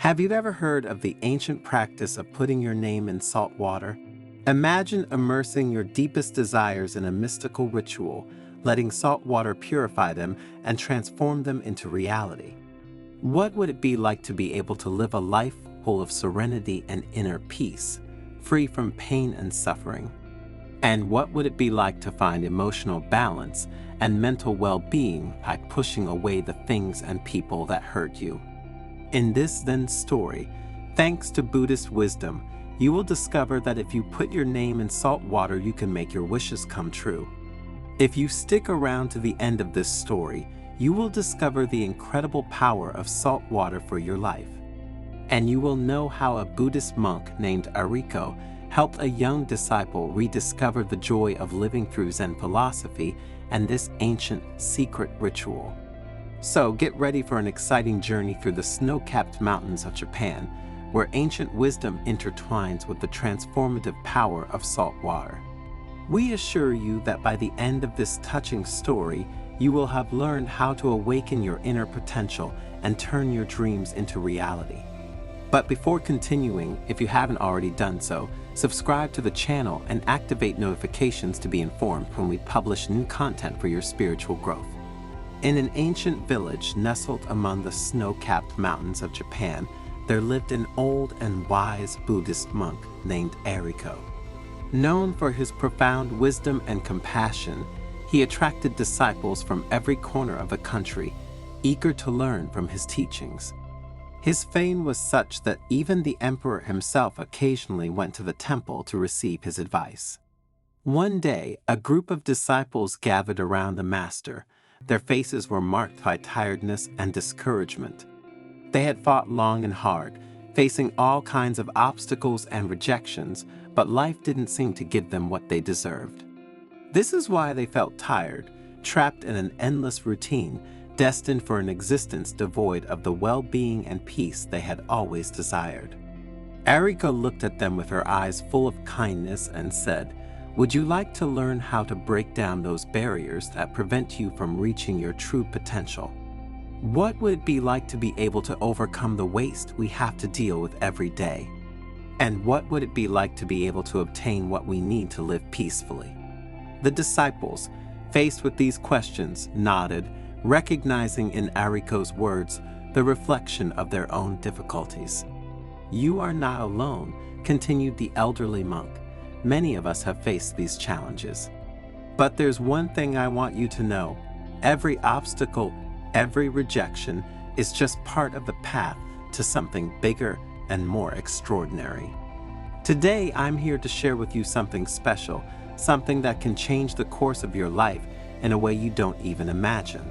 Have you ever heard of the ancient practice of putting your name in salt water? Imagine immersing your deepest desires in a mystical ritual, letting salt water purify them and transform them into reality. What would it be like to be able to live a life full of serenity and inner peace, free from pain and suffering? And what would it be like to find emotional balance and mental well-being by pushing away the things and people that hurt you? In this Zen story, thanks to Buddhist wisdom, you will discover that if you put your name in salt water, you can make your wishes come true. If you stick around to the end of this story, you will discover the incredible power of salt water for your life. And you will know how a Buddhist monk named Ariko helped a young disciple rediscover the joy of living through Zen philosophy and this ancient secret ritual. So get ready for an exciting journey through the snow-capped mountains of Japan, where ancient wisdom intertwines with the transformative power of salt water. We assure you that by the end of this touching story, you will have learned how to awaken your inner potential and turn your dreams into reality. But before continuing, if you haven't already done so, subscribe to the channel and activate notifications to be informed when we publish new content for your spiritual growth. In an ancient village nestled among the snow-capped mountains of Japan, there lived an old and wise Buddhist monk named Ariko. Known for his profound wisdom and compassion, he attracted disciples from every corner of the country, eager to learn from his teachings. His fame was such that even the emperor himself occasionally went to the temple to receive his advice. One day, a group of disciples gathered around the master. Their faces were marked by tiredness and discouragement. They had fought long and hard, facing all kinds of obstacles and rejections, but life didn't seem to give them what they deserved. This is why they felt tired, trapped in an endless routine, destined for an existence devoid of the well-being and peace they had always desired. Ariko looked at them with her eyes full of kindness and said, "Would you like to learn how to break down those barriers that prevent you from reaching your true potential? What would it be like to be able to overcome the waste we have to deal with every day? And what would it be like to be able to obtain what we need to live peacefully?" The disciples, faced with these questions, nodded, recognizing in Ariko's words the reflection of their own difficulties. "You are not alone," continued the elderly monk. "Many of us have faced these challenges. But there's one thing I want you to know. Every obstacle, every rejection is just part of the path to something bigger and more extraordinary. Today, I'm here to share with you something special, something that can change the course of your life in a way you don't even imagine."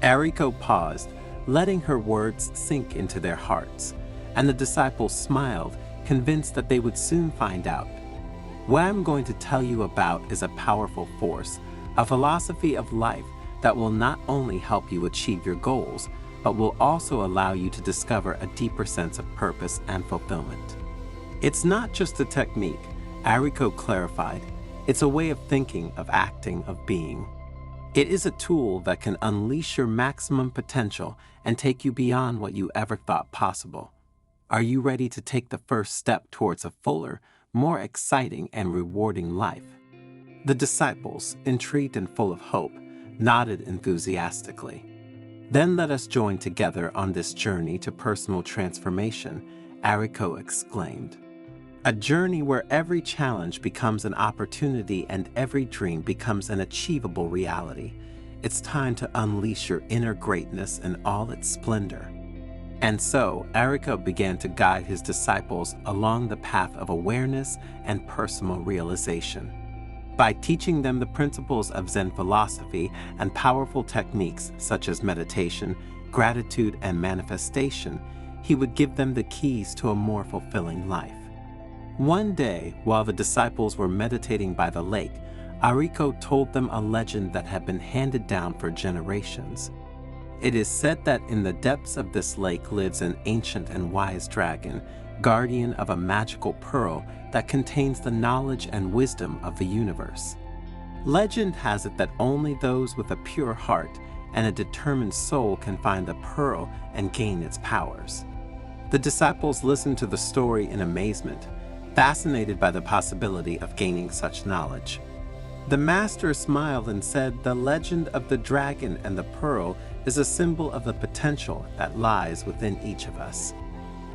Ariko paused, letting her words sink into their hearts, and the disciples smiled, convinced that they would soon find out. What I'm going to tell you about is a powerful force, a philosophy of life that will not only help you achieve your goals, but will also allow you to discover a deeper sense of purpose and fulfillment. It's not just a technique, Ariko clarified. It's a way of thinking, of acting, of being. It is a tool that can unleash your maximum potential and take you beyond what you ever thought possible. Are you ready to take the first step towards a fuller, more exciting and rewarding life? The disciples, intrigued and full of hope, nodded enthusiastically. "Then let us join together on this journey to personal transformation," Ariko exclaimed. "A journey where every challenge becomes an opportunity and every dream becomes an achievable reality. It's time to unleash your inner greatness in all its splendor." And so, Ariko began to guide his disciples along the path of awareness and personal realization. By teaching them the principles of Zen philosophy and powerful techniques such as meditation, gratitude, and manifestation, he would give them the keys to a more fulfilling life. One day, while the disciples were meditating by the lake, Ariko told them a legend that had been handed down for generations. It is said that in the depths of this lake lives an ancient and wise dragon, guardian of a magical pearl that contains the knowledge and wisdom of the universe. Legend has it that only those with a pure heart and a determined soul can find the pearl and gain its powers. The disciples listened to the story in amazement, fascinated by the possibility of gaining such knowledge. The master smiled and said, "The legend of the dragon and the pearl is a symbol of the potential that lies within each of us.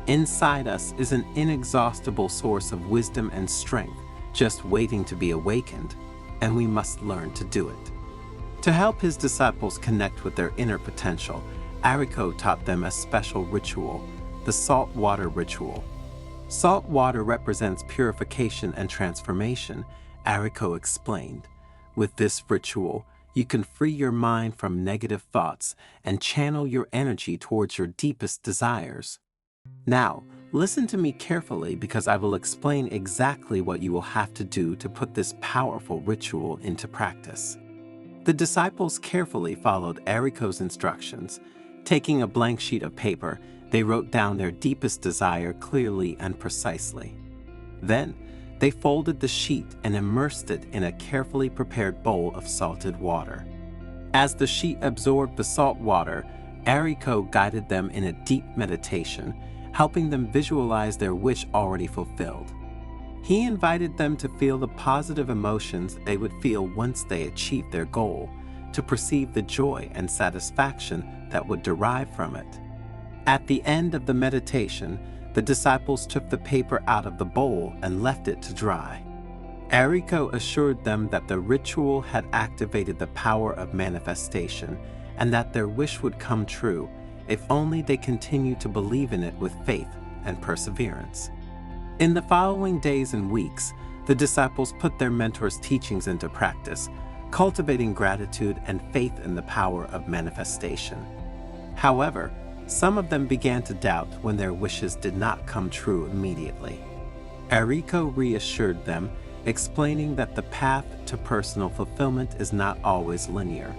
Inside us is an inexhaustible source of wisdom and strength, just waiting to be awakened, and we must learn to do it." To help his disciples connect with their inner potential, Ariko taught them a special ritual, the salt water ritual. Salt water represents purification and transformation, Ariko explained. With this ritual, you can free your mind from negative thoughts and channel your energy towards your deepest desires. Now, listen to me carefully because I will explain exactly what you will have to do to put this powerful ritual into practice. The disciples carefully followed Ariko's instructions. Taking a blank sheet of paper, they wrote down their deepest desire clearly and precisely. Then, they folded the sheet and immersed it in a carefully prepared bowl of salted water. As the sheet absorbed the salt water, Ariko guided them in a deep meditation, helping them visualize their wish already fulfilled. He invited them to feel the positive emotions they would feel once they achieved their goal, to perceive the joy and satisfaction that would derive from it. At the end of the meditation, the disciples took the paper out of the bowl and left it to dry. Ariko assured them that the ritual had activated the power of manifestation and that their wish would come true if only they continued to believe in it with faith and perseverance. In the following days and weeks, the disciples put their mentor's teachings into practice, cultivating gratitude and faith in the power of manifestation. However, some of them began to doubt when their wishes did not come true immediately. Ariko reassured them, explaining that the path to personal fulfillment is not always linear.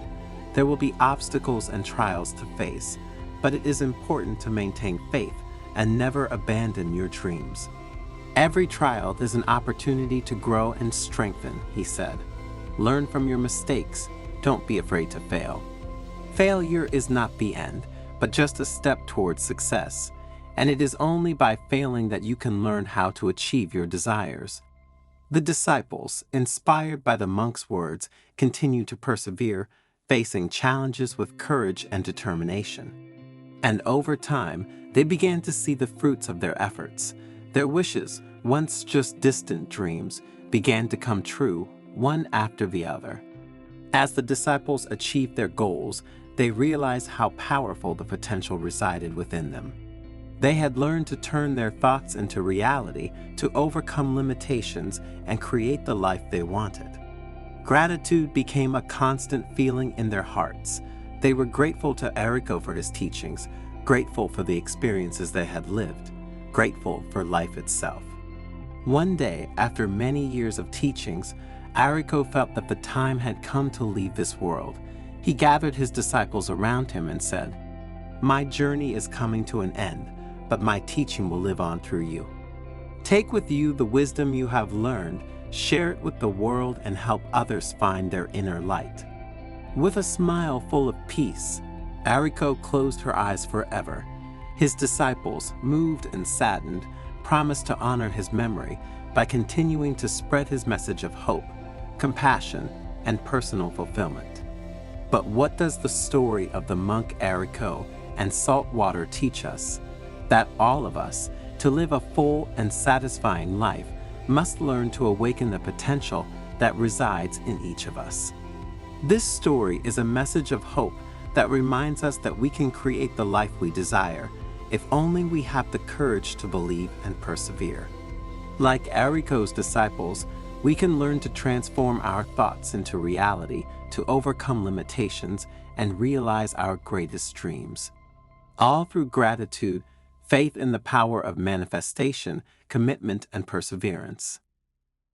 There will be obstacles and trials to face, but it is important to maintain faith and never abandon your dreams. Every trial is an opportunity to grow and strengthen, he said. Learn from your mistakes. Don't be afraid to fail. Failure is not the end, but just a step towards success, and it is only by failing that you can learn how to achieve your desires. The disciples, inspired by the monk's words, continued to persevere, facing challenges with courage and determination. And over time, they began to see the fruits of their efforts. Their wishes, once just distant dreams, began to come true, one after the other. As the disciples achieved their goals, they realized how powerful the potential resided within them. They had learned to turn their thoughts into reality, to overcome limitations, and create the life they wanted. Gratitude became a constant feeling in their hearts. They were grateful to Ariko for his teachings, grateful for the experiences they had lived, grateful for life itself. One day, after many years of teachings, Ariko felt that the time had come to leave this world. He gathered his disciples around him and said, "My journey is coming to an end, but my teaching will live on through you. Take with you the wisdom you have learned, share it with the world, and help others find their inner light." With a smile full of peace, Ariko closed her eyes forever. His disciples, moved and saddened, promised to honor his memory by continuing to spread his message of hope, compassion, and personal fulfillment. But what does the story of the monk Ariko and salt water teach us? That all of us, to live a full and satisfying life, must learn to awaken the potential that resides in each of us. This story is a message of hope that reminds us that we can create the life we desire, if only we have the courage to believe and persevere. Like Ariko's disciples, we can learn to transform our thoughts into reality, to overcome limitations, and realize our greatest dreams. All through gratitude, faith in the power of manifestation, commitment, and perseverance.